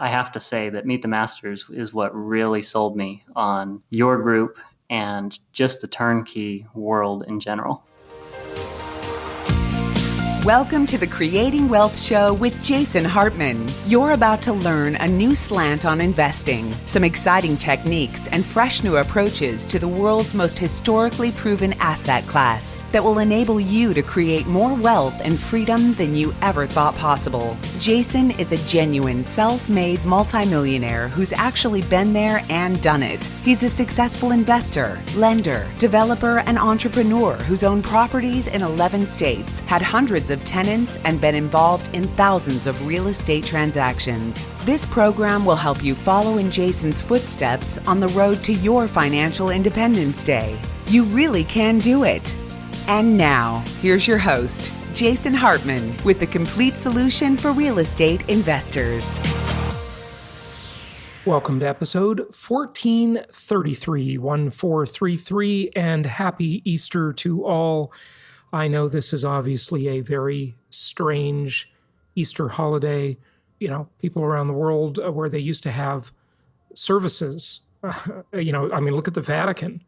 I have to say that Meet the Masters is what really sold me on your group and just the turnkey world in general. Welcome to the Creating Wealth Show with Jason Hartman. You're about to learn a new slant on investing, some exciting techniques, and fresh new approaches to the world's most historically proven asset class that will enable you to create more wealth and freedom than you ever thought possible. Jason is a genuine self-made multimillionaire who's actually been there and done it. He's a successful investor, lender, developer, and entrepreneur who's owned properties in 11 states, had hundreds of tenants, and been involved in thousands of real estate transactions. This program will help you follow in Jason's footsteps on the road to your financial independence day. You really can do it. And now, here's your host, Jason Hartman, with the complete solution for real estate investors. Welcome to episode 1433, and happy Easter to all. I know this is obviously a very strange Easter holiday. You know, people around the world where they used to have services, look at the Vatican,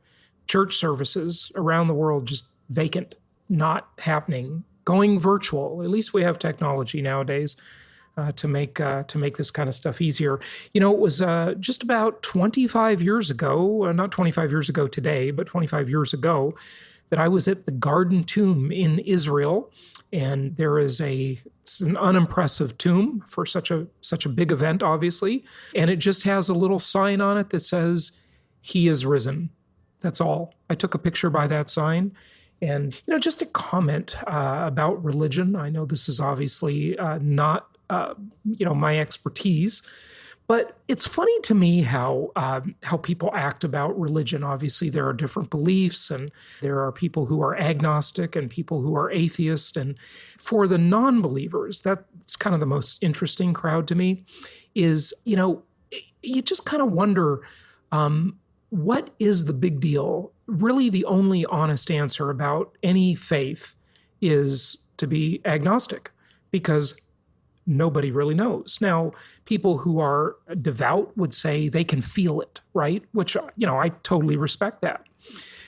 church services around the world just vacant, not happening, going virtual. At least we have technology nowadays to make this kind of stuff easier. You know, it was just about 25 years ago, not 25 years ago today, but 25 years ago, that I was at the Garden Tomb in Israel, and it's an unimpressive tomb for such a big event, obviously, and it just has a little sign on it that says, "He is risen." That's all. I took a picture by that sign, and just a comment about religion. I know this is obviously not my expertise. But it's funny to me how people act about religion. Obviously, there are different beliefs, and there are people who are agnostic and people who are atheist. And for the non-believers, that's kind of the most interesting crowd to me, is, you just kind of wonder, what is the big deal? Really, the only honest answer about any faith is to be agnostic, because nobody really knows. Now, people who are devout would say they can feel it, right? Which, I totally respect that.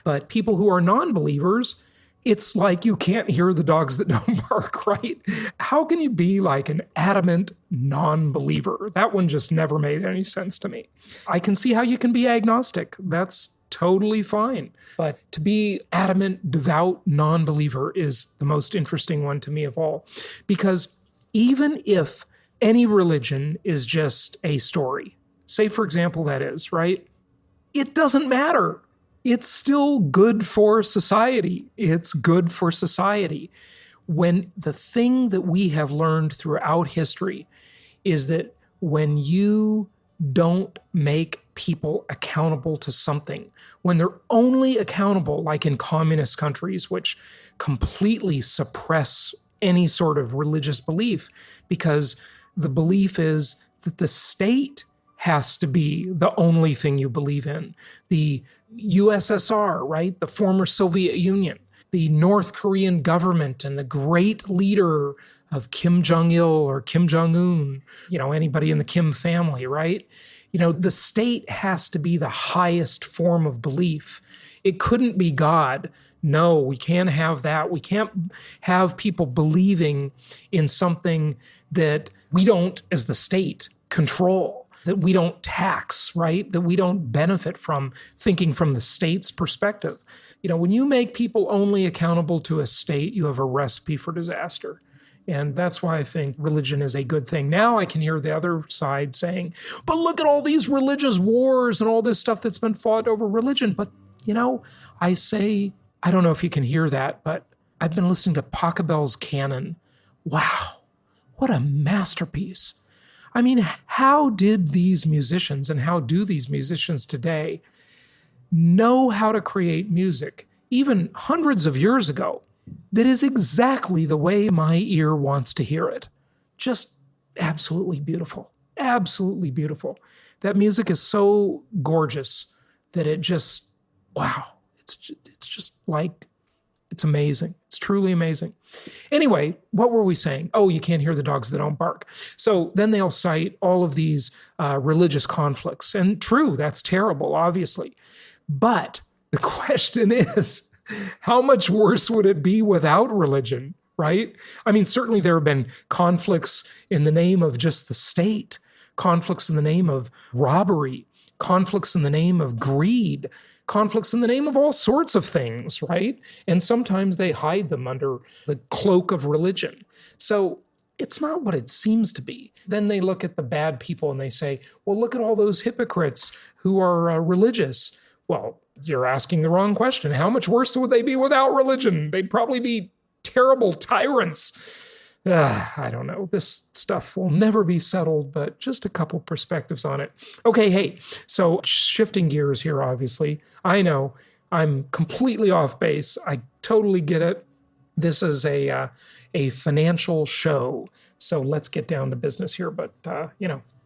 But people who are non-believers, it's like you can't hear the dogs that don't bark, right? How can you be like an adamant non-believer? That one just never made any sense to me. I can see how you can be agnostic. That's totally fine. But to be adamant, devout non-believer is the most interesting one to me of all. Because even if any religion is just a story, say, for example, that is, right? It doesn't matter. It's still good for society. It's good for society. When the thing that we have learned throughout history is that when you don't make people accountable to something, when they're only accountable, like in communist countries, which completely suppress any sort of religious belief, because the belief is that the state has to be the only thing you believe in. The USSR, right? The former Soviet Union, the North Korean government, and the great leader of Kim Jong-il or Kim Jong-un, anybody in the Kim family, right? The state has to be the highest form of belief. It couldn't be God. No, we can't have that. We can't have people believing in something that we don't, as the state, control, that we don't tax, right? That we don't benefit from, thinking from the state's perspective. When you make people only accountable to a state, you have a recipe for disaster. And that's why I think religion is a good thing. Now I can hear the other side saying, but look at all these religious wars and all this stuff that's been fought over religion. But, I say, I don't know if you can hear that, but I've been listening to Pachelbel's Canon. Wow, what a masterpiece. I mean, how did these musicians, and how do these musicians today, know how to create music, even hundreds of years ago, that is exactly the way my ear wants to hear it? Just absolutely beautiful. Absolutely beautiful. That music is so gorgeous that it just, wow, it's just like It's amazing. It's truly amazing. Anyway, what were we saying? Oh, you can't hear the dogs that don't bark. So then they'll cite all of these religious conflicts. And true, that's terrible, obviously. But the question is, how much worse would it be without religion, right? I mean, certainly there have been conflicts in the name of just the state, conflicts in the name of robbery, conflicts in the name of greed, conflicts in the name of all sorts of things, right? And sometimes they hide them under the cloak of religion. So it's not what it seems to be. Then they look at the bad people and they say, well, look at all those hypocrites who are religious. Well, you're asking the wrong question. How much worse would they be without religion? They'd probably be terrible tyrants. I don't know. This stuff will never be settled, but just a couple perspectives on it. Okay, hey, so shifting gears here, obviously. I know I'm completely off base. I totally get it. This is a financial show, so let's get down to business here. But,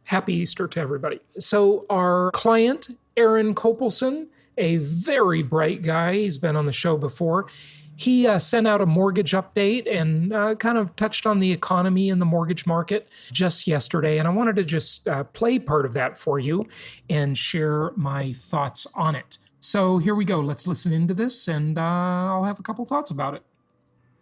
happy Easter to everybody. So our client, Aaron Kopelson, a very bright guy. He's been on the show before. He sent out a mortgage update and kind of touched on the economy and the mortgage market just yesterday. And I wanted to just play part of that for you and share my thoughts on it. So here we go. Let's listen into this and I'll have a couple thoughts about it.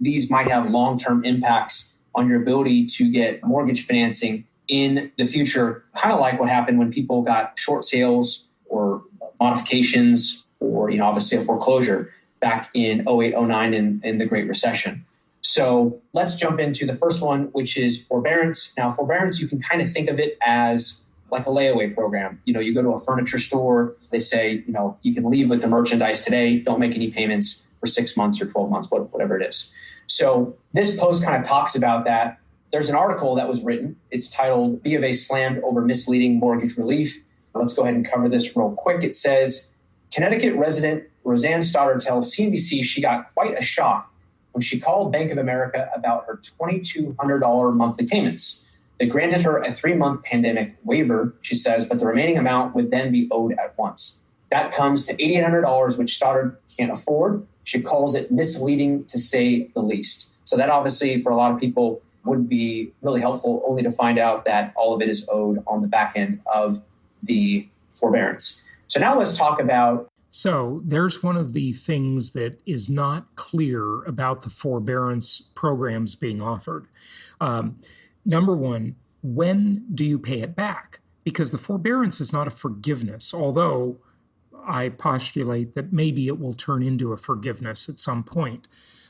These might have long-term impacts on your ability to get mortgage financing in the future, kind of like what happened when people got short sales or modifications or, obviously a foreclosure back in 08, 09 in the Great Recession. So let's jump into the first one, which is forbearance. Now, forbearance, you can kind of think of it as like a layaway program. You go to a furniture store, they say, you can leave with the merchandise today, don't make any payments for 6 months or 12 months, whatever it is. So this post kind of talks about that. There's an article that was written. It's titled, B of A Slammed Over Misleading Mortgage Relief. Let's go ahead and cover this real quick. It says, Connecticut resident Roseanne Stoddard tells CNBC she got quite a shock when she called Bank of America about her $2,200 monthly payments. They granted her a 3-month pandemic waiver, she says, but the remaining amount would then be owed at once. That comes to $8,800, which Stoddard can't afford. She calls it misleading, to say the least. So that obviously for a lot of people would be really helpful, only to find out that all of it is owed on the back end of the forbearance. So now let's talk about. So there's one of the things that is not clear about the forbearance programs being offered. Number one, when do you pay it back? Because the forbearance is not a forgiveness, although I postulate that maybe it will turn into a forgiveness at some point.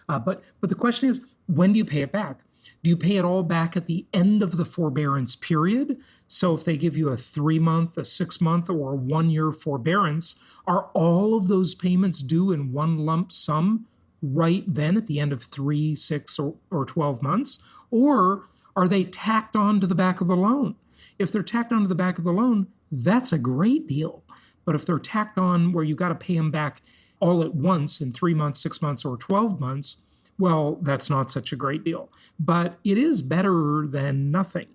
But the question is, when do you pay it back? Do you pay it all back at the end of the forbearance period? So if they give you a 3-month, a 6-month, or a 1-year forbearance, are all of those payments due in one lump sum right then at the end of 3, 6, or 12 months? Or are they tacked on to the back of the loan? If they're tacked on to the back of the loan, that's a great deal. But if they're tacked on where you got to pay them back all at once in 3 months, 6 months, or 12 months, well, that's not such a great deal. But it is better than nothing,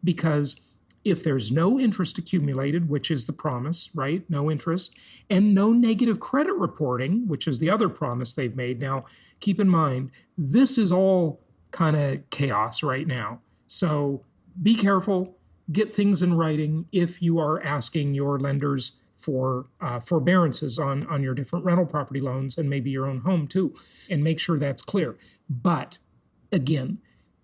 because if there's no interest accumulated, which is the promise, right? No interest, and no negative credit reporting, which is the other promise they've made. Now, keep in mind, this is all kind of chaos right now. So be careful, get things in writing if you are asking your lenders for forbearances on your different rental property loans and maybe your own home too, and make sure that's clear. But again,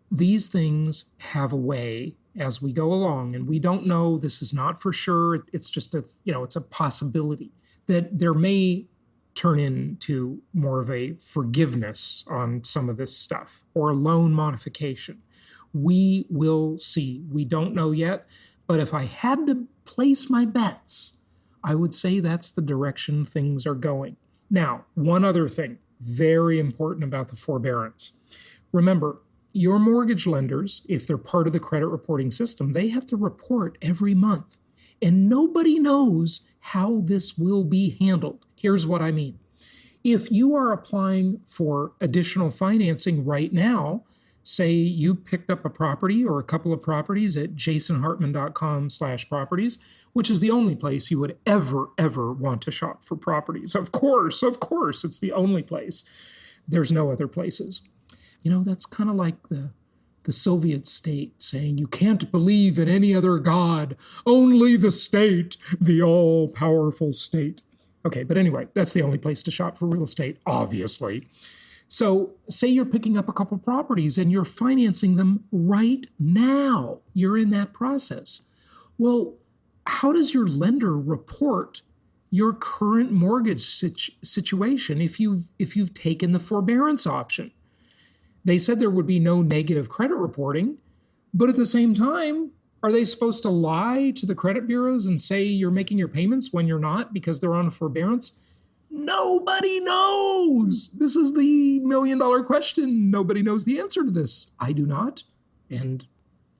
these things have a way as we go along, and we don't know, this is not for sure, it's just it's a possibility that there may turn into more of a forgiveness on some of this stuff or a loan modification. We will see. We don't know yet, but if I had to place my bets, I would say that's the direction things are going. Now, one other thing, very important about the forbearance. Remember, your mortgage lenders, if they're part of the credit reporting system, they have to report every month. And nobody knows how this will be handled. Here's what I mean. If you are applying for additional financing right now, say you picked up a property or a couple of properties at jasonhartman.com/properties, which is the only place you would ever want to shop for properties. Of course, it's the only place. There's no other places. That's kind of like the Soviet state saying, you can't believe in any other God, only the state, the all-powerful state. Okay, but anyway, that's the only place to shop for real estate, obviously. So say you're picking up a couple properties and you're financing them right now. You're in that process. Well, how does your lender report your current mortgage situation if you've taken the forbearance option? They said there would be no negative credit reporting, but at the same time, are they supposed to lie to the credit bureaus and say you're making your payments when you're not because they're on a forbearance? Nobody knows. This is the million-dollar question. Nobody knows the answer to this. I do not, and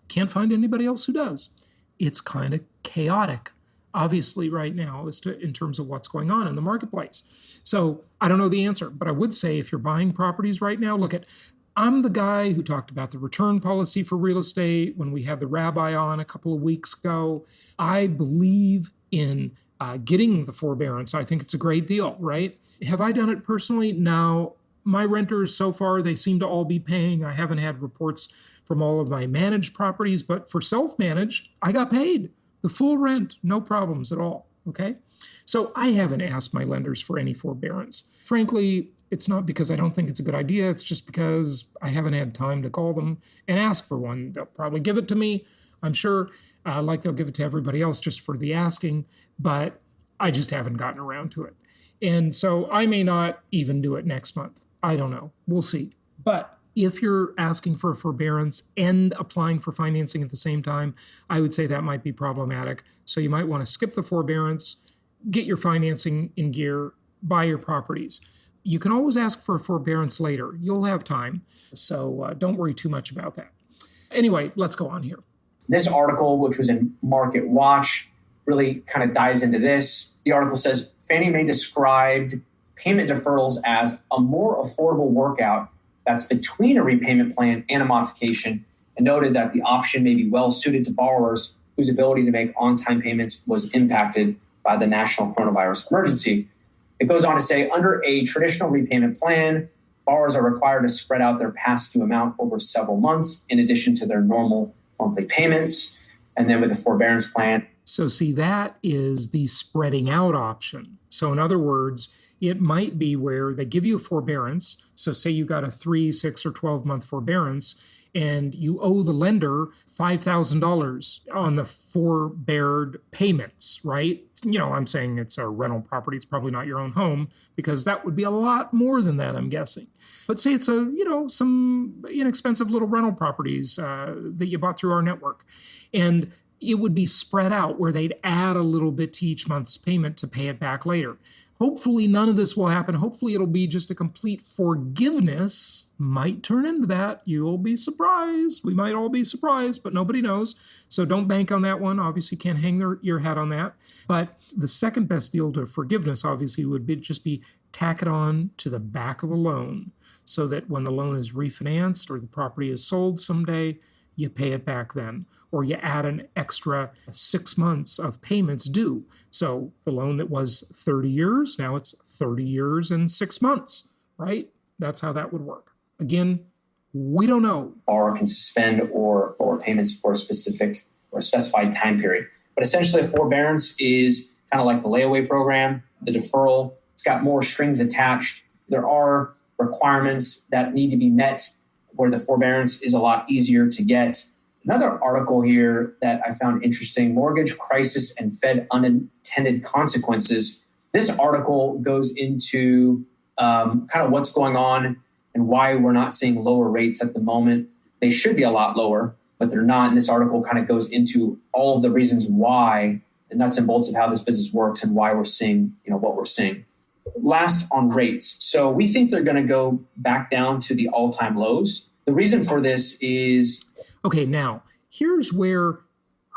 can't find anybody else who does. It's kind of chaotic, obviously, right now in terms of what's going on in the marketplace. So I don't know the answer, but I would say if you're buying properties right now, I'm the guy who talked about the return policy for real estate when we had the rabbi on a couple of weeks ago. I believe in getting the forbearance. I think it's a great deal, right? Have I done it personally? No. My renters so far, they seem to all be paying. I haven't had reports from all of my managed properties, but for self-managed, I got paid the full rent, no problems at all, okay? So I haven't asked my lenders for any forbearance. Frankly, it's not because I don't think it's a good idea. It's just because I haven't had time to call them and ask for one. They'll probably give it to me, I'm sure, like they'll give it to everybody else just for the asking, but I just haven't gotten around to it. And so I may not even do it next month. I don't know. We'll see. But if you're asking for a forbearance and applying for financing at the same time, I would say that might be problematic. So you might want to skip the forbearance, get your financing in gear, buy your properties. You can always ask for a forbearance later. You'll have time. So don't worry too much about that. Anyway, let's go on here. This article, which was in Market Watch, really kind of dives into this. The article says Fannie Mae described payment deferrals as a more affordable workout that's between a repayment plan and a modification, and noted that the option may be well suited to borrowers whose ability to make on-time payments was impacted by the national coronavirus emergency. It goes on to say, under a traditional repayment plan, borrowers are required to spread out their past due amount over several months in addition to their normal monthly payments. And then with a forbearance plan. So see, that is the spreading out option. So in other words, it might be where they give you a forbearance. So say you got a 3, 6, or 12-month forbearance, and you owe the lender $5,000 on the forbeared payments, right? I'm saying it's a rental property. It's probably not your own home because that would be a lot more than that, I'm guessing. But say it's some inexpensive little rental properties that you bought through our network. And it would be spread out where they'd add a little bit to each month's payment to pay it back later. Hopefully none of this will happen. Hopefully it'll be just a complete forgiveness. Might turn into that. You'll be surprised. We might all be surprised, but nobody knows. So don't bank on that one. Obviously can't hang your hat on that. But the second best deal to forgiveness obviously would just be tack it on to the back of the loan so that when the loan is refinanced or the property is sold someday, you pay it back then. Or you add an extra 6 months of payments due. So the loan that was 30 years, now it's 30 years and 6 months, right? That's how that would work. Again, we don't know. Borrower can suspend or lower payments for a specific or specified time period. But essentially, a forbearance is kind of like the layaway program, the deferral. It's got more strings attached. There are requirements that need to be met where the forbearance is a lot easier to get. Another article here that I found interesting, Mortgage Crisis and Fed Unintended Consequences. This article goes into kind of what's going on and why we're not seeing lower rates at the moment. They should be a lot lower, but they're not. And this article kind of goes into all of the reasons why, the nuts and bolts of how this business works and why we're seeing, what we're seeing. Last on rates. So we think they're going to go back down to the all-time lows. The reason for this is... Okay, now, here's where,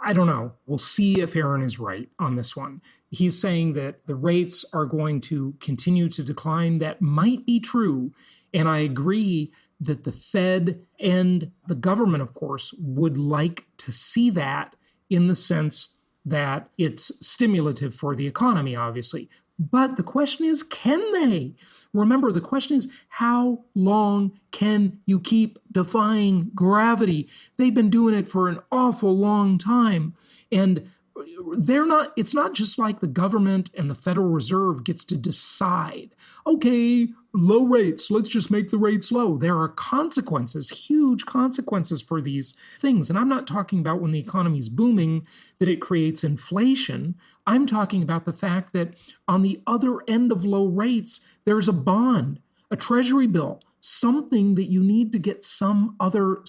I don't know, we'll see if Aaron is right on this one. He's saying that the rates are going to continue to decline. That might be true, and I agree that the Fed and the government, of course, would like to see that in the sense that it's stimulative for the economy, obviously. But the question is, can they? Remember, the question is, how long can you keep defying gravity? They've been doing it for an awful long time. And it's not just like the government and the Federal Reserve gets to decide, okay, low rates, let's just make the rates low. There are consequences, huge consequences for these things. And I'm not talking about when the economy is booming that it creates inflation. I'm talking about the fact that on the other end of low rates, there's a bond, a treasury bill, something that you need to get some other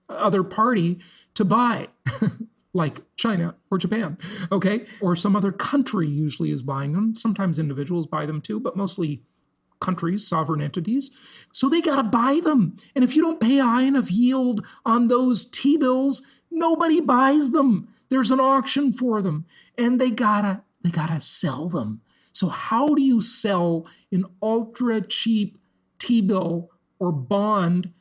other party to buy. Like China or Japan, okay? Or some other country usually is buying them. Sometimes individuals buy them too, but mostly countries, sovereign entities. So they got to buy them. And if you don't pay a high enough yield on those T-bills, nobody buys them. There's an auction for them, and they gotta sell them. So how do you sell an ultra cheap T-bill or bond?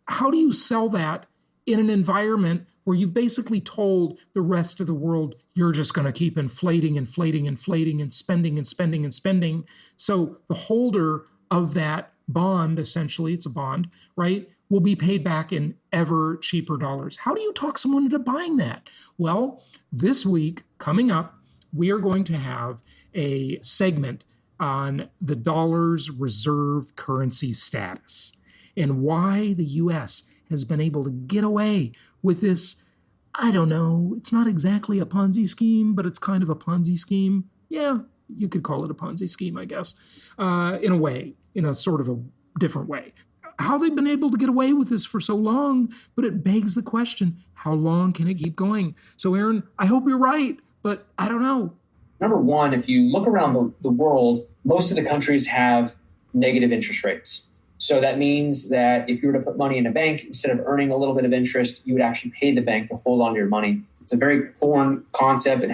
How do you sell that in an environment where you've basically told the rest of the world you're just going to keep inflating and spending? So the holder of that bond, essentially, it's a bond, right, will be paid back in ever cheaper dollars. How do you talk someone into buying that? Well, this week, coming up, we are going to have a segment on the dollar's reserve currency status and why the U.S. has been able to get away with this. I don't know, it's not exactly a Ponzi scheme, but it's kind of a Ponzi scheme. Yeah, you could call it a Ponzi scheme, I guess, in a way, in a sort of a different way. How they've been able to get away with this for so long, but it begs the question, how long can it keep going? So Aaron, I hope you're right, but I don't know. Number one, if you look around the world, most of the countries have negative interest rates. So that means that if you were to put money in a bank, instead of earning a little bit of interest, you would actually pay the bank to hold on to your money. It's a very foreign concept.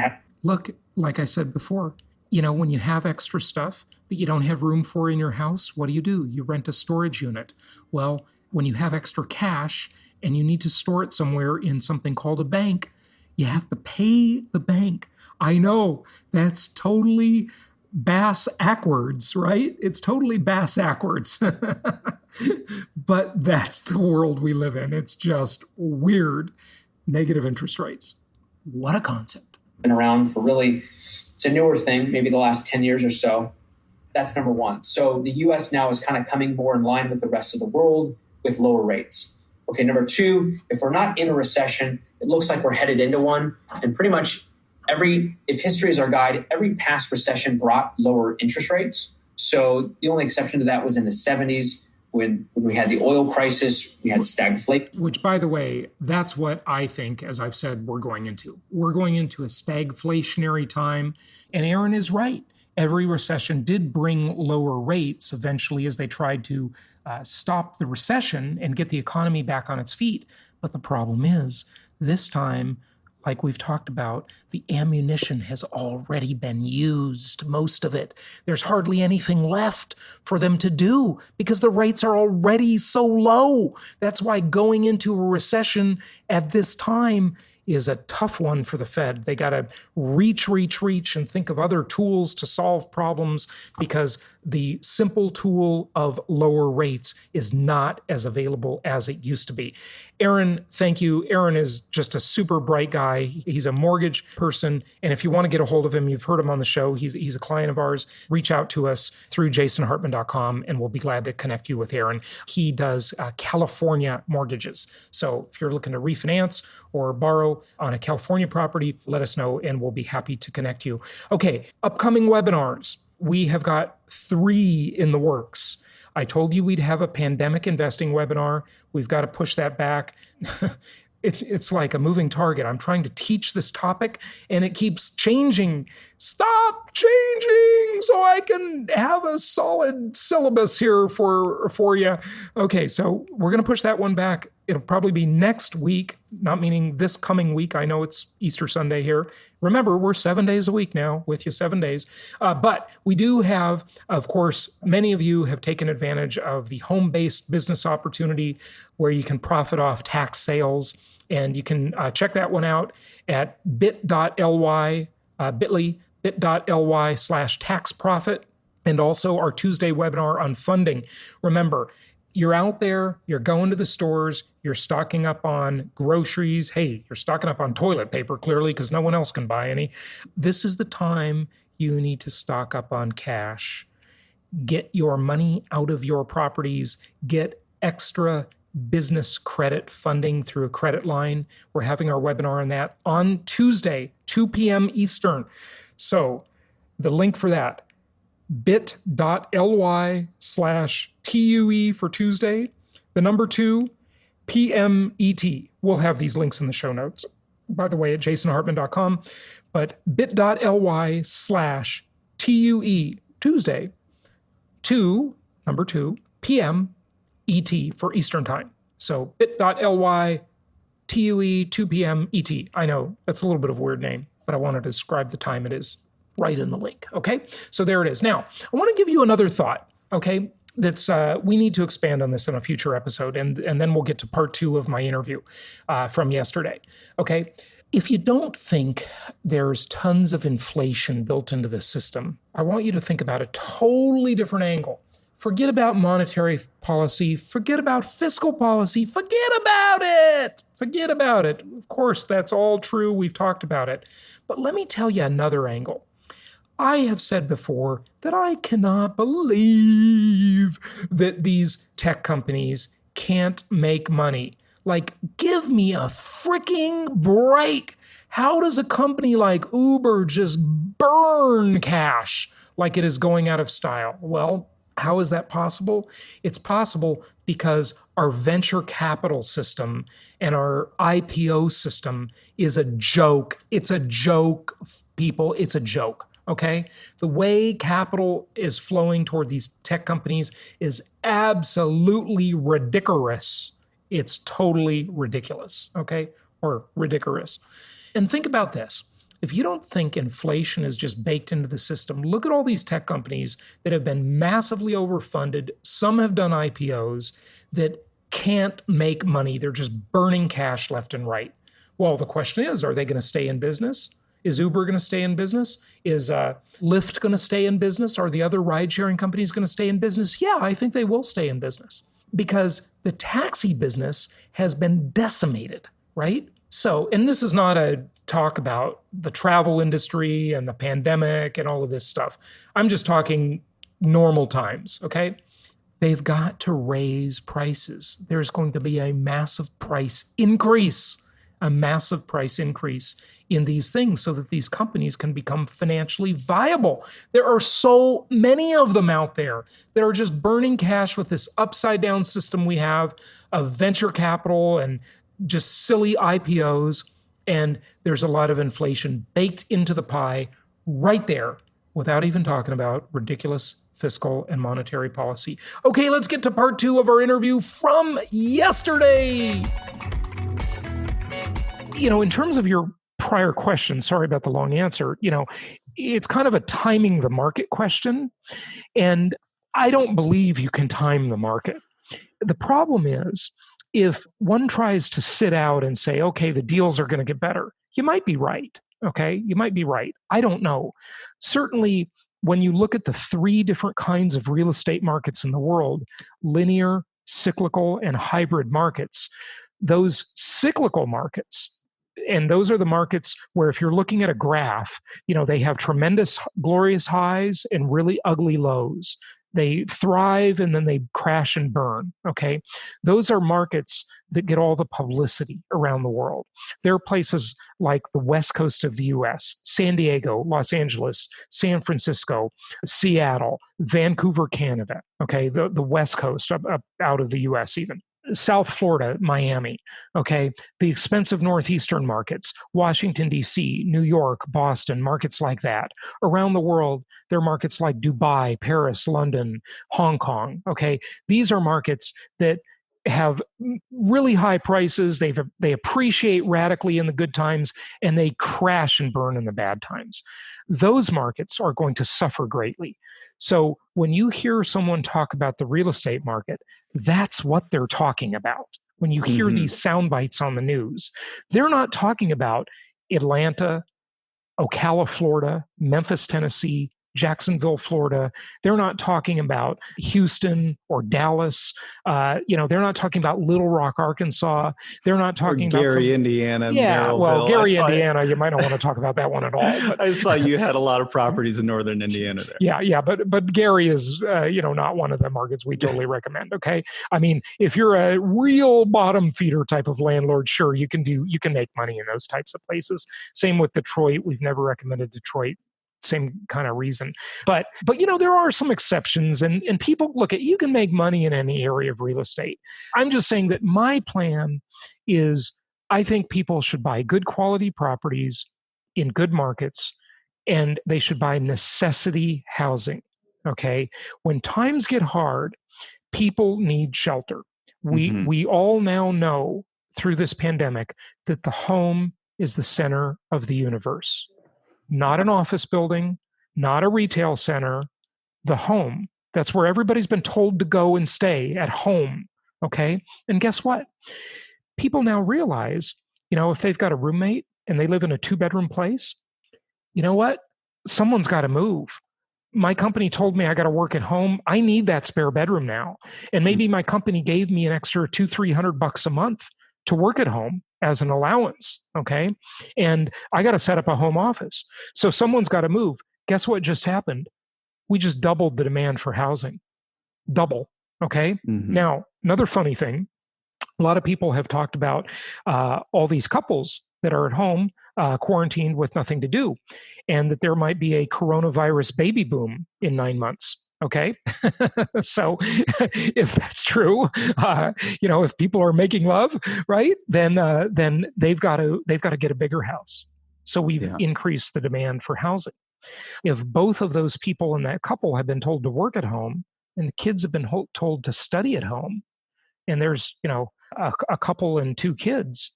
Look, like I said before, when you have extra stuff that you don't have room for in your house, what do? You rent a storage unit. Well, when you have extra cash and you need to store it somewhere in something called a bank, you have to pay the bank. I know, that's totally bass-ackwards, right? It's totally bass-ackwards. But that's the world we live in. It's just weird. Negative interest rates. What a concept. Been around for really, it's a newer thing, maybe the last 10 years or so. That's number one. So the U.S. now is kind of coming more in line with the rest of the world with lower rates. Okay, number two, if we're not in a recession, it looks like we're headed into one. And pretty much if history is our guide, every past recession brought lower interest rates. So the only exception to that was in the 70s when we had the oil crisis, we had stagflation. Which, by the way, that's what I think, as I've said, we're going into. We're going into a stagflationary time. And Aaron is right. Every recession did bring lower rates eventually as they tried to stop the recession and get the economy back on its feet. But the problem is, this time, like we've talked about, the ammunition has already been used, most of it. There's hardly anything left for them to do because the rates are already so low. That's why going into a recession at this time is a tough one for the Fed. They got to reach, and think of other tools to solve problems because the simple tool of lower rates is not as available as it used to be. Aaron, thank you. Aaron is just a super bright guy. He's a mortgage person. And if you want to get a hold of him, you've heard him on the show. He's a client of ours. Reach out to us through jasonhartman.com and we'll be glad to connect you with Aaron. He does California mortgages. So if you're looking to refinance or borrow on a California property, let us know and we'll be happy to connect you. Okay, upcoming webinars. We have got 3 in the works. I told you we'd have a pandemic investing webinar. We've got to push that back. It's like a moving target. I'm trying to teach this topic and it keeps changing. Stop changing so I can have a solid syllabus here for you. Okay, so we're going to push that one back. It'll probably be next week, not meaning this coming week. I know it's Easter Sunday here. Remember, we're 7 days a week now, with you 7 days. But we do have, of course, many of you have taken advantage of the home-based business opportunity where you can profit off tax sales. And you can check that one out at bit.ly bit.ly/taxprofit, and also our Tuesday webinar on funding. Remember, you're out there, you're going to the stores, you're stocking up on groceries. Hey, you're stocking up on toilet paper, clearly, because no one else can buy any. This is the time you need to stock up on cash. Get your money out of your properties. Get extra business credit funding through a credit line. We're having our webinar on that on Tuesday, 2 p.m. Eastern. So the link for that, bit.ly/TUE for Tuesday, the number 2, PMET. We'll have these links in the show notes, by the way, at jasonhartman.com. But bit.ly/TUE Tuesday, number 2, PM ET for Eastern Time. So bit.ly TUE 2 p.m. ET. I know that's a little bit of a weird name, but I want to describe the time it is right in the link. Okay, so there it is. Now, I want to give you another thought. Okay, that's we need to expand on this in a future episode, and then we'll get to part 2 of my interview from yesterday. Okay, if you don't think there's tons of inflation built into the system, I want you to think about a totally different angle. Forget about monetary policy. Forget about fiscal policy. Forget about it. Forget about it. Of course, that's all true. We've talked about it. But let me tell you another angle. I have said before that I cannot believe that these tech companies can't make money. Like, give me a freaking break. How does a company like Uber just burn cash like it is going out of style? Well, how is that possible? It's possible because our venture capital system and our IPO system is a joke. It's a joke, people. It's a joke, okay? The way capital is flowing toward these tech companies is absolutely ridiculous. It's totally ridiculous, okay? Or ridiculous. And think about this. If you don't think inflation is just baked into the system, look at all these tech companies that have been massively overfunded. Some have done IPOs that can't make money. They're just burning cash left and right. Well, the question is, are they going to stay in business? Is Uber going to stay in business? Is Lyft going to stay in business? Are the other ride-sharing companies going to stay in business? Yeah, I think they will stay in business because the taxi business has been decimated, right? So, and this is not a talk about the travel industry and the pandemic and all of this stuff. I'm just talking normal times, okay? They've got to raise prices. There's going to be a massive price increase in these things so that these companies can become financially viable. There are so many of them out there that are just burning cash with this upside down system we have of venture capital and just silly IPOs, and there's a lot of inflation baked into the pie right there without even talking about ridiculous fiscal and monetary policy. Okay, let's get to part 2 of our interview from yesterday. In terms of your prior question, sorry about the long answer, it's kind of a timing the market question, and I don't believe you can time the market. The problem is, if one tries to sit out and say, okay, the deals are going to get better, you might be right. Okay, you might be right. I don't know. Certainly, when you look at the 3 different kinds of real estate markets in the world, linear, cyclical, and hybrid markets, those cyclical markets, and those are the markets where if you're looking at a graph, they have tremendous, glorious highs and really ugly lows. They thrive and then they crash and burn, okay? Those are markets that get all the publicity around the world. There are places like the west coast of the US, San Diego, Los Angeles, San Francisco, Seattle, Vancouver, Canada, okay? The west coast, up out of the US even. South Florida, Miami, okay? The expensive northeastern markets, Washington, D.C., New York, Boston, markets like that. Around the world, there are markets like Dubai, Paris, London, Hong Kong, okay? These are markets that have really high prices. They appreciate radically in the good times, and they crash and burn in the bad times. Those markets are going to suffer greatly. So when you hear someone talk about the real estate market, that's what they're talking about. When you hear these sound bites on the news, they're not talking about Atlanta, Ocala, Florida, Memphis, Tennessee, Jacksonville, Florida. They're not talking about Houston or Dallas. They're not talking about Little Rock, Arkansas. They're not talking about Gary, Indiana, Yeah, well, Merrillville. Gary, Indiana, you might not want to talk about that one at all. But I saw you had a lot of properties in northern Indiana there. Yeah, but Gary is, not one of the markets we totally recommend. Okay, I mean, if you're a real bottom feeder type of landlord, sure, you can make money in those types of places. Same with Detroit. We've never recommended Detroit. Same kind of reason. But there are some exceptions, and people look at, you can make money in any area of real estate. I'm just saying that my plan is, I think people should buy good quality properties in good markets, and they should buy necessity housing. Okay. When times get hard, people need shelter. We all now know through this pandemic that the home is the center of the universe. Not an office building, not a retail center, the home. That's where everybody's been told to go and stay, at home. Okay. And guess what? People now realize, if they've got a roommate and they live in a 2-bedroom place, you know what? Someone's got to move. My company told me I got to work at home. I need that spare bedroom now. And maybe my company gave me an extra $200-300 a month to work at home as an allowance. Okay. And I got to set up a home office. So someone's got to move. Guess what just happened? We just doubled the demand for housing. Double. Okay. Now, another funny thing, a lot of people have talked about all these couples that are at home quarantined with nothing to do, and that there might be a coronavirus baby boom in 9 months. Okay. So if that's true, if people are making love, right, then they've got to get a bigger house. So we've increased the demand for housing. If both of those people in that couple have been told to work at home, and the kids have been told to study at home, and there's, a couple and 2 kids,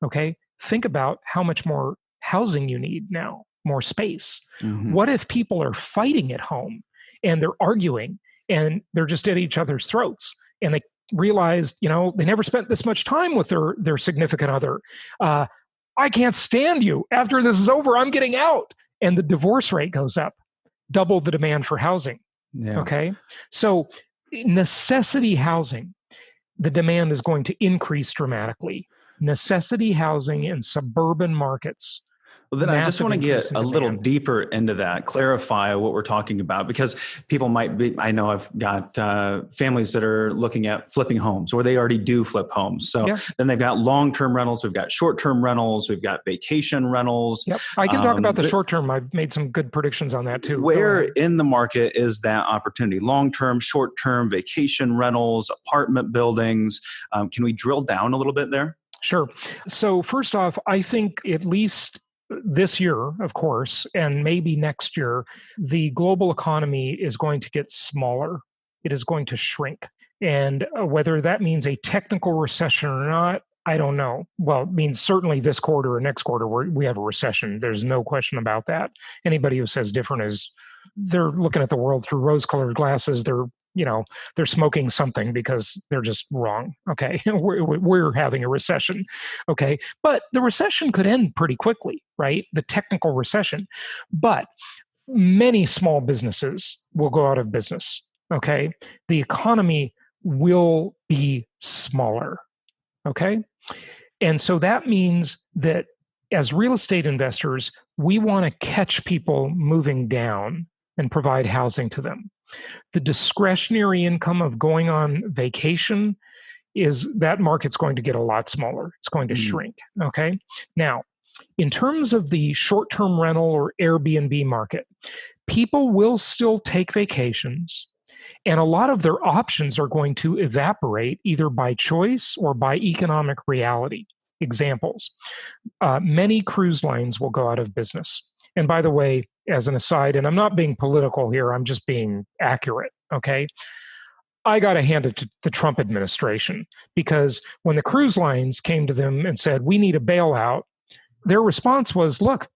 okay, think about how much more housing you need now, more space. What if people are fighting at home and they're arguing and they're just at each other's throats, and they realized, they never spent this much time with their significant other. I can't stand you. After this is over, I'm getting out. And the divorce rate goes up, double the demand for housing. Yeah. Okay. So necessity housing, the demand is going to increase dramatically. Necessity housing in suburban markets. Well, then I just want to get a little deeper into that, clarify what we're talking about, because people might be, I know I've got families that are looking at flipping homes, or they already do flip homes. So then they've got long-term rentals, we've got short-term rentals, we've got vacation rentals. Yep. I can talk about the short-term. I've made some good predictions on that too. Where in the market is that opportunity? Long-term, short-term, vacation rentals, apartment buildings. Can we drill down a little bit there? Sure. So first off, I think at least this year, of course, and maybe next year, the global economy is going to get smaller. It is going to shrink. And whether that means a technical recession or not, I don't know. Well, it means certainly this quarter or next quarter we have a recession. There's no question about that. Anybody who says different they're looking at the world through rose-colored glasses. They're smoking something, because they're just wrong. Okay. We're having a recession. Okay. But the recession could end pretty quickly, right? The technical recession. But many small businesses will go out of business. Okay. The economy will be smaller. Okay. And so that means that as real estate investors, we want to catch people moving down and provide housing to them. The discretionary income of going on vacation, that market's going to get a lot smaller. It's going to shrink. Okay. Now, in terms of the short-term rental or Airbnb market, people will still take vacations, and a lot of their options are going to evaporate either by choice or by economic reality. Examples: many cruise lines will go out of business. And by the way, as an aside, and I'm not being political here, I'm just being accurate, okay? I got to hand it to the Trump administration, because when the cruise lines came to them and said, we need a bailout, their response was, look,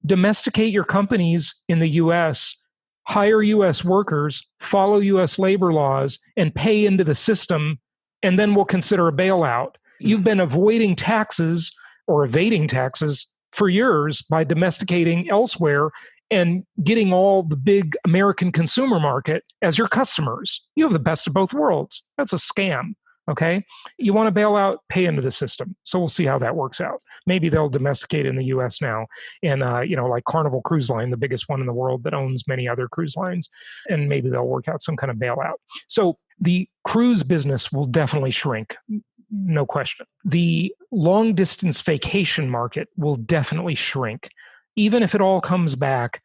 domesticate your companies in the U.S., hire U.S. workers, follow U.S. labor laws, and pay into the system, and then we'll consider a bailout. You've been avoiding taxes or evading taxes for years by domesticating elsewhere and getting all the big American consumer market as your customers. You have the best of both worlds. That's a scam. Okay. You want to bail out, pay into the system. So we'll see how that works out. Maybe they'll domesticate in the US now. And, like Carnival Cruise Line, the biggest one in the world that owns many other cruise lines. And maybe they'll work out some kind of bailout. So the cruise business will definitely shrink. No question. The long distance vacation market will definitely shrink. Even if it all comes back,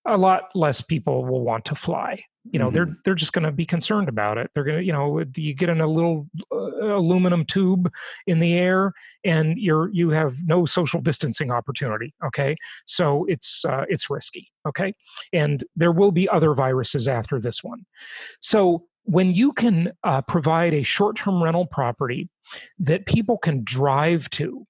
a lot less people will want to fly. They're just going to be concerned about it. They're going to, you get in a little aluminum tube in the air, and you have no social distancing opportunity. Okay, so it's risky. Okay, and there will be other viruses after this one. So when you can provide a short-term rental property that people can drive to,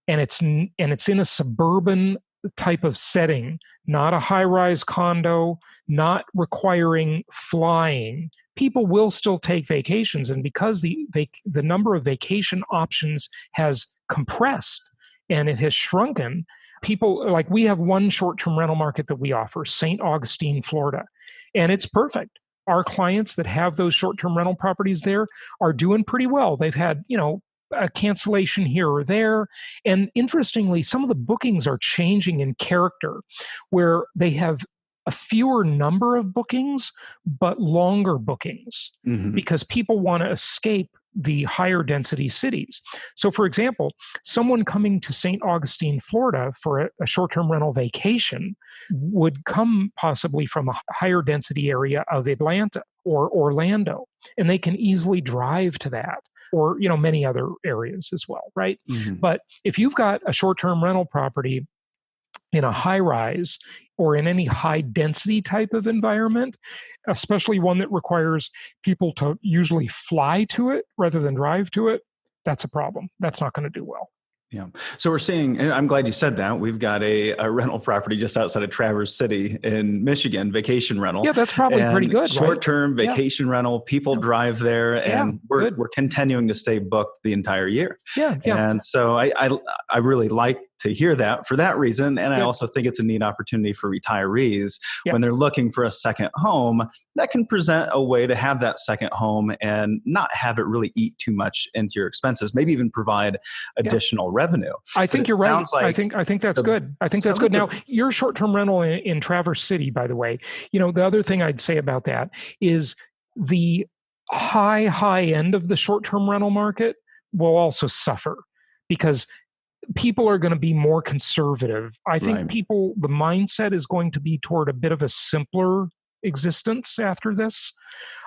and it's in a suburban type of setting, not a high-rise condo, not requiring flying, people will still take vacations. And because the number of vacation options has compressed and it has shrunken, people, like, we have one short-term rental market that we offer, St. Augustine, Florida, and it's perfect. Our clients that have those short-term rental properties there are doing pretty well. They've had, a cancellation here or there. And interestingly, some of the bookings are changing in character, where they have a fewer number of bookings, but longer bookings, because people want to escape the higher density cities. So for example, someone coming to St. Augustine, Florida for a short-term rental vacation would come possibly from a higher density area of Atlanta or Orlando, and they can easily drive to that, or many other areas as well, right? But if you've got a short-term rental property in a high rise or in any high density type of environment, especially one that requires people to usually fly to it rather than drive to it, that's a problem. That's not going to do well. Yeah. So we're seeing, and I'm glad you said that, we've got a rental property just outside of Traverse City in Michigan, vacation rental. Yeah, that's probably pretty good, Short-term vacation rental, people drive there, and we're continuing to stay booked the entire year. Yeah. And so I really like to hear that for that reason. And I also think it's a neat opportunity for retirees when they're looking for a second home, that can present a way to have that second home and not have it really eat too much into your expenses, maybe even provide additional revenue. I think you're right. I think that's good. I think that's good. Now, your short-term rental in Traverse City, by the way, the other thing I'd say about that is the high end of the short-term rental market will also suffer, because people are going to be more conservative. I think the mindset is going to be toward a bit of a simpler existence after this.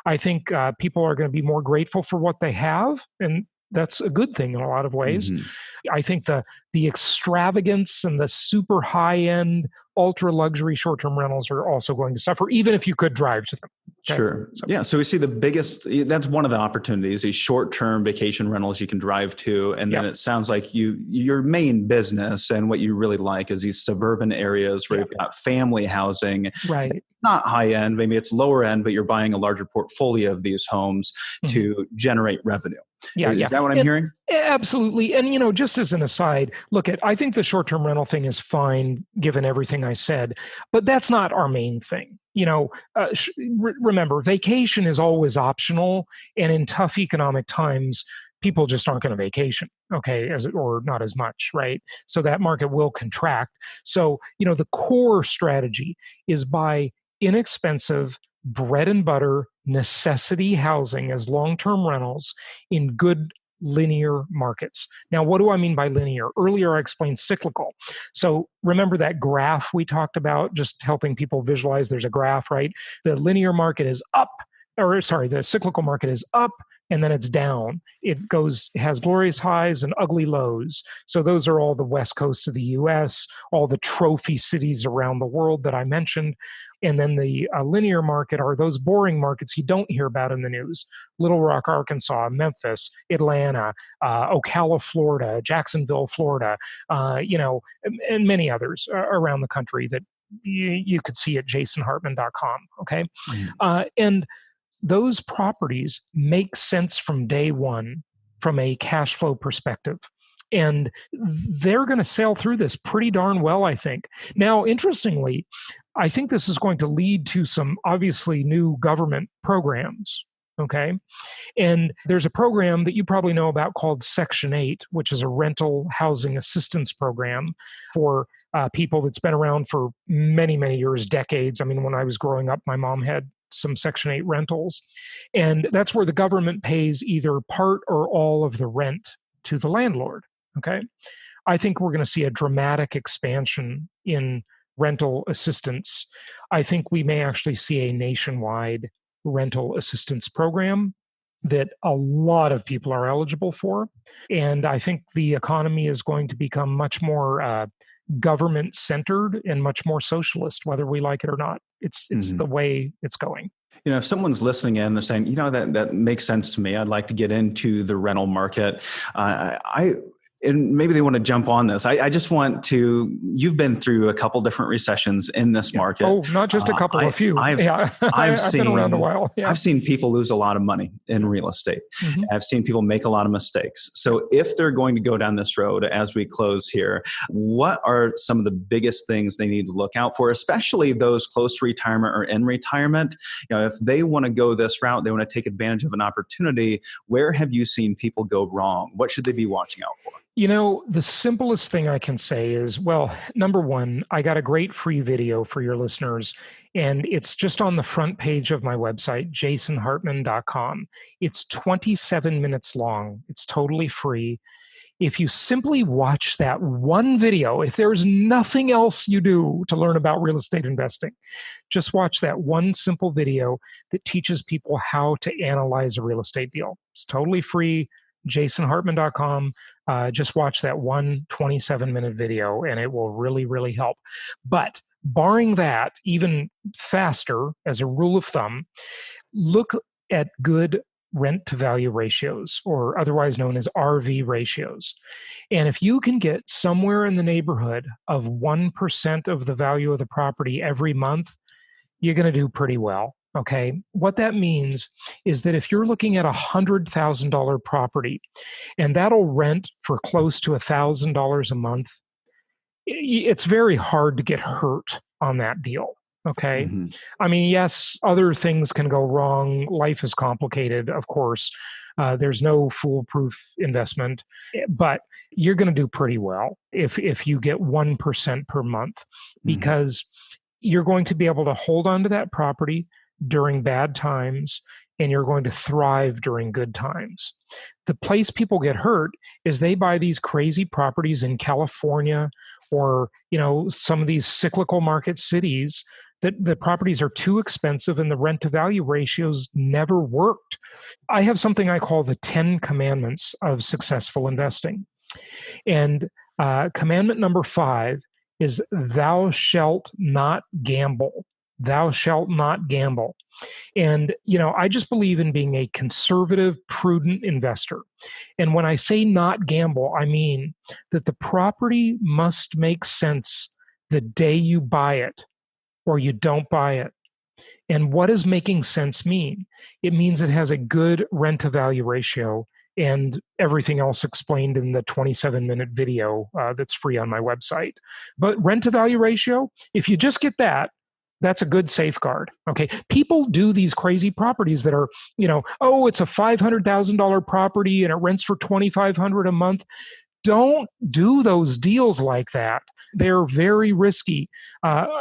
I think people are going to be more grateful for what they have, and that's a good thing in a lot of ways. I think the extravagance and the super high-end, ultra-luxury short-term rentals are also going to suffer, even if you could drive to them. Okay? Sure. So we see the biggest, that's one of the opportunities, these short-term vacation rentals you can drive to. And then it sounds like your main business and what you really like is these suburban areas where you've got family housing. Right. Not high end, maybe it's lower end, but you're buying a larger portfolio of these homes to generate revenue. Is that what I'm hearing? Absolutely. And, just as an aside, I think the short-term rental thing is fine, given everything I said, but that's not our main thing. Remember, vacation is always optional. And in tough economic times, people just aren't going to vacation, or not as much, right? So that market will contract. So, the core strategy is buy inexpensive, bread and butter, necessity housing as long-term rentals in good linear markets. Now, what do I mean by linear? Earlier, I explained cyclical. So remember that graph we talked about, just helping people visualize there's a graph, right? The linear market is up, the cyclical market is up, and then it's down. It has glorious highs and ugly lows. So those are all the West Coast of the US, all the trophy cities around the world that I mentioned. And then the linear market are those boring markets you don't hear about in the news. Little Rock, Arkansas, Memphis, Atlanta, Ocala, Florida, Jacksonville, Florida, and many others around the country that you could see at jasonhartman.com. Okay. And those properties make sense from day one from a cash flow perspective. And they're going to sail through this pretty darn well, I think. Now, interestingly, I think this is going to lead to some obviously new government programs. Okay. And there's a program that you probably know about called Section 8, which is a rental housing assistance program for people that's been around for many, many years, decades. I mean, when I was growing up, my mom had some Section 8 rentals. And that's where the government pays either part or all of the rent to the landlord. Okay. I think we're going to see a dramatic expansion in rental assistance. I think we may actually see a nationwide rental assistance program that a lot of people are eligible for. And I think the economy is going to become much more government centered and much more socialist, whether we like it or not. It's the way it's going. If someone's listening in, they're saying, that makes sense to me. I'd like to get into the rental market. And maybe they want to jump on this. I just want to, you've been through a couple different recessions in this market. Oh, not just a couple, a few. I've been around a while. Yeah. I've seen people lose a lot of money in real estate. Mm-hmm. I've seen people make a lot of mistakes. So if they're going to go down this road as we close here, what are some of the biggest things they need to look out for, especially those close to retirement or in retirement? If they want to go this route, they want to take advantage of an opportunity, where have you seen people go wrong? What should they be watching out for? The simplest thing I can say is, well, number one, I got a great free video for your listeners, and it's just on the front page of my website, jasonhartman.com. It's 27 minutes long. It's totally free. If you simply watch that one video, if there's nothing else you do to learn about real estate investing, just watch that one simple video that teaches people how to analyze a real estate deal. It's totally free. jasonhartman.com. Just watch that one 27-minute video and it will really, really help. But barring that, even faster, as a rule of thumb, look at good rent to value ratios, or otherwise known as RV ratios. And if you can get somewhere in the neighborhood of 1% of the value of the property every month, you're going to do pretty well. Okay. What that means is that if you're looking at $100,000 property and that'll rent for close to $1,000 a month, it's very hard to get hurt on that deal. Okay. Mm-hmm. I mean, yes, other things can go wrong. Life is complicated, of course. There's no foolproof investment, but you're going to do pretty well if you get 1% per month, because you're going to be able to hold on to that property during bad times, and you're going to thrive during good times. The place people get hurt is they buy these crazy properties in California or, some of these cyclical market cities that the properties are too expensive and the rent to value ratios never worked. I have something I call the 10 commandments of successful investing. And commandment number 5 is thou shalt not gamble. Thou shalt not gamble. And, I just believe in being a conservative, prudent investor. And when I say not gamble, I mean that the property must make sense the day you buy it or you don't buy it. And what does making sense mean? It means it has a good rent to value ratio and everything else explained in the 27-minute video that's free on my website. But rent to value ratio, if you just get that, that's a good safeguard. Okay. People do these crazy properties that are, it's a $500,000 property and it rents for $2,500 a month. Don't do those deals like that. They're very risky.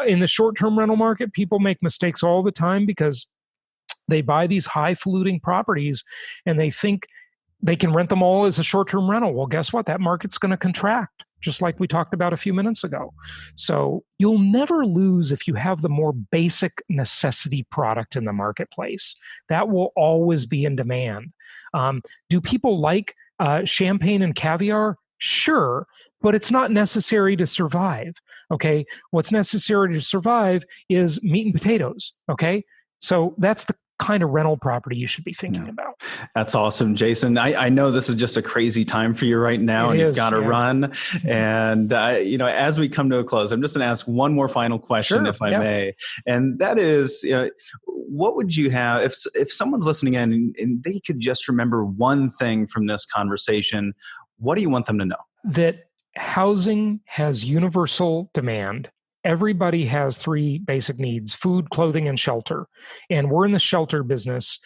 In the short-term rental market, people make mistakes all the time because they buy these highfalutin properties and they think they can rent them all as a short-term rental. Well, guess what? That market's going to contract, just like we talked about a few minutes ago. So you'll never lose if you have the more basic necessity product in the marketplace. That will always be in demand. Do people like champagne and caviar? Sure, but it's not necessary to survive. Okay, what's necessary to survive is meat and potatoes. Okay, so that's the kind of rental property you should be thinking about. That's awesome, Jason. I know this is just a crazy time for you right now, and you've got to run. And as we come to a close, I'm just going to ask one more final question, if I may, and that is, what would you have if someone's listening in and they could just remember one thing from this conversation? What do you want them to know? that housing has universal demand. Everybody has three basic needs: food, clothing, and shelter. And we're in the shelter business.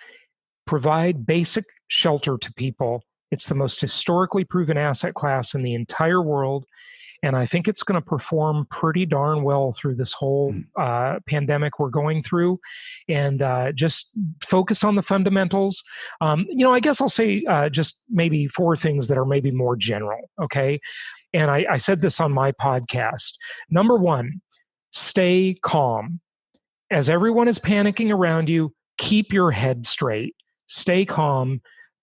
Provide basic shelter to people. It's the most historically proven asset class in the entire world. And I think it's going to perform pretty darn well through this whole pandemic we're going through. And just focus on the fundamentals. I guess I'll say just maybe four things that are maybe more general, okay? And I said this on my podcast. Number one, stay calm. As everyone is panicking around you, keep your head straight. Stay calm.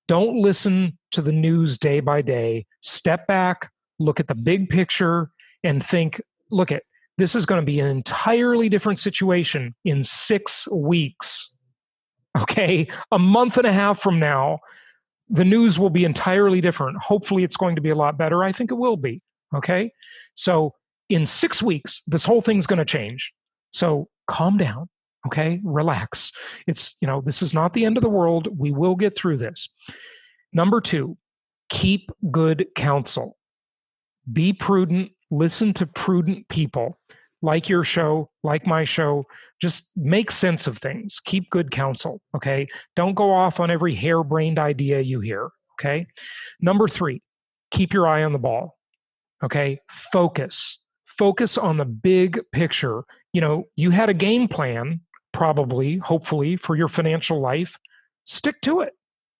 Don't listen to the news day by day. Step back, look at the big picture, and think, look, this is going to be an entirely different situation in 6 weeks. Okay? A month and a half from now, the news will be entirely different. Hopefully it's going to be a lot better. I think it will be. Okay? So in 6 weeks, this whole thing's going to change. So calm down. Okay? Relax. This is not the end of the world. We will get through this. Number two, keep good counsel. Be prudent. Listen to prudent people like your show, like my show. Just make sense of things. Keep good counsel. Okay? Don't go off on every harebrained idea you hear. Okay? Number three, keep your eye on the ball. Okay? Focus on the big picture. You had a game plan, probably, hopefully, for your financial life. Stick to it.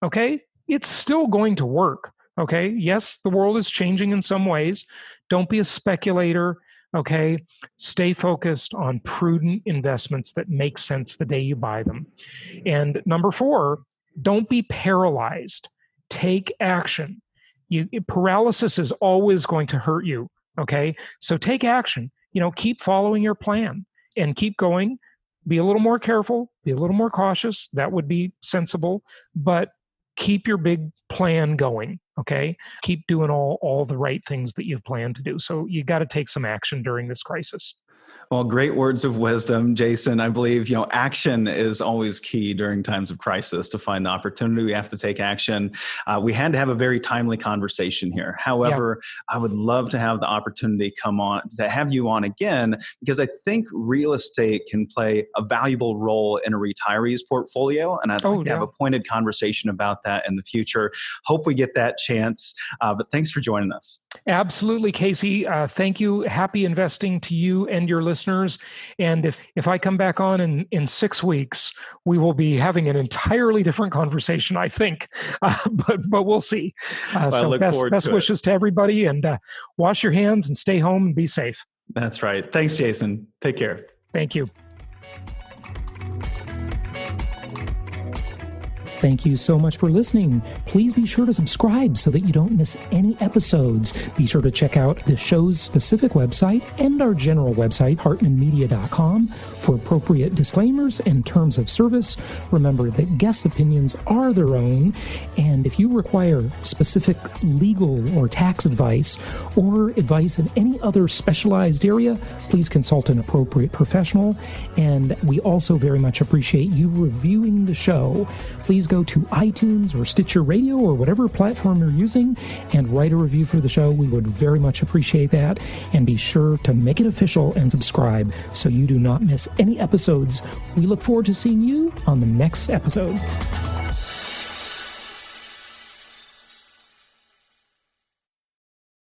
Okay? It's still going to work. Okay? Yes, the world is changing in some ways. Don't be a speculator. Okay? Stay focused on prudent investments that make sense the day you buy them. And number four, don't be paralyzed. Take action. Paralysis is always going to hurt you. Okay? So take action. Keep following your plan and keep going. Be a little more careful. Be a little more cautious. That would be sensible. But keep your big plan going, okay? Keep doing all the right things that you've planned to do. So you got to take some action during this crisis. Well, great words of wisdom, Jason. I believe, action is always key during times of crisis. To find the opportunity, we have to take action. We had to have a very timely conversation here. However, I would love to have the opportunity to have you on again, because I think real estate can play a valuable role in a retiree's portfolio. And I'd like to have a pointed conversation about that in the future. Hope we get that chance. But thanks for joining us. Absolutely, Casey. Thank you. Happy investing to you and your listeners. And if I come back on in 6 weeks, we will be having an entirely different conversation, I think. But we'll see. So best wishes to everybody, and wash your hands and stay home and be safe. That's right. Thanks, Jason. Take care. Thank you. Thank you so much for listening. Please be sure to subscribe so that you don't miss any episodes. Be sure to check out the show's specific website and our general website, hartmanmedia.com, for appropriate disclaimers and terms of service. Remember that guest opinions are their own, and if you require specific legal or tax advice or advice in any other specialized area, please consult an appropriate professional. And we also very much appreciate you reviewing the show. Please go to iTunes or Stitcher Radio or whatever platform you're using and write a review for the show. We would very much appreciate that. And be sure to make it official and subscribe so you do not miss any episodes. We look forward to seeing you on the next episode.